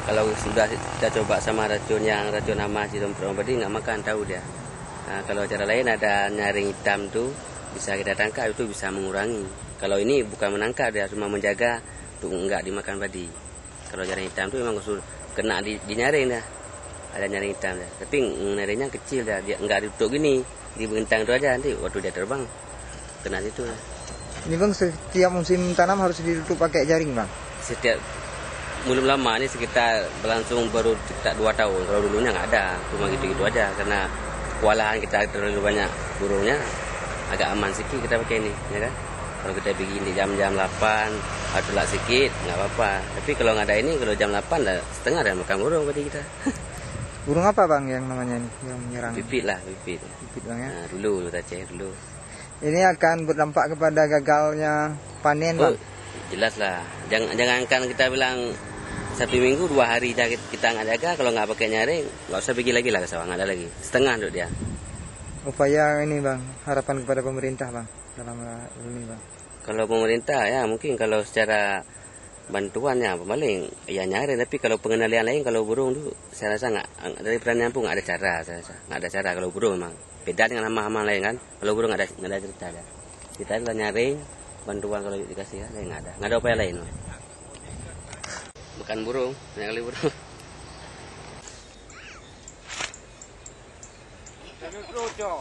Kalau sudah kita coba sama racun hama Citomperombadi nggak makan, tahu dia. Nah, kalau cara lain ada nyaring hitam tuh bisa kita tangkap, itu bisa mengurangi. Kalau ini bukan menangkap, dia cuma menjaga tuh nggak dimakan padi. Kalau nyaring hitam tuh memang kena di nyaring dah. Ada nyaring hitam dah. Tapi nyaringnya kecil dah, dia nggak ditutup gini, di bentang itu aja, nanti waktu dia terbang kena situ dah. Ini bang, setiap musim tanam harus ditutup pakai jaring bang? Setiap belum lama ini sekitar berlangsung baru sekitar 2 tahun. Kalau dulunya nggak ada, cuma gitu-gitu aja. Karena kewalahan kita terlalu banyak burungnya, agak aman sedikit kita pakai ini, ya kan? Kalau kita bikin di jam-jam 8, atau lah sedikit, nggak apa-apa. Tapi kalau nggak ada ini, kalau jam 8 dah setengah dah makan burung berarti kita. Burung apa bang yang namanya ini, yang menyerang? Pipit lah, pipit. Pipit bang ya? Nah, dulu kita cek dulu. Ini akan berdampak kepada gagalnya panen bang? Jelas lah. Jangankan kita bilang 1 minggu 2 hari kita nggak jaga, kalau nggak pakai nyaring nggak usah pergi lagi lah ke sawah, nggak ada lagi, setengah untuk dia. Upaya ini bang, harapan kepada pemerintah bang dalam hal ini bang? Kalau pemerintah ya mungkin kalau secara bantuannya paling ya nyaring, tapi kalau pengendalian lain kalau burung tuh saya rasa nggak, dari pertanian pun nggak ada cara, saya rasa nggak ada cara kalau burung memang beda dengan hama-hama lain kan. Kalau burung nggak ada cerita ada. Kita adalah nyaring, bantuan kalau dikasih ya, nggak ada upaya lain. Makan burung, banyak kali burung. Lucu.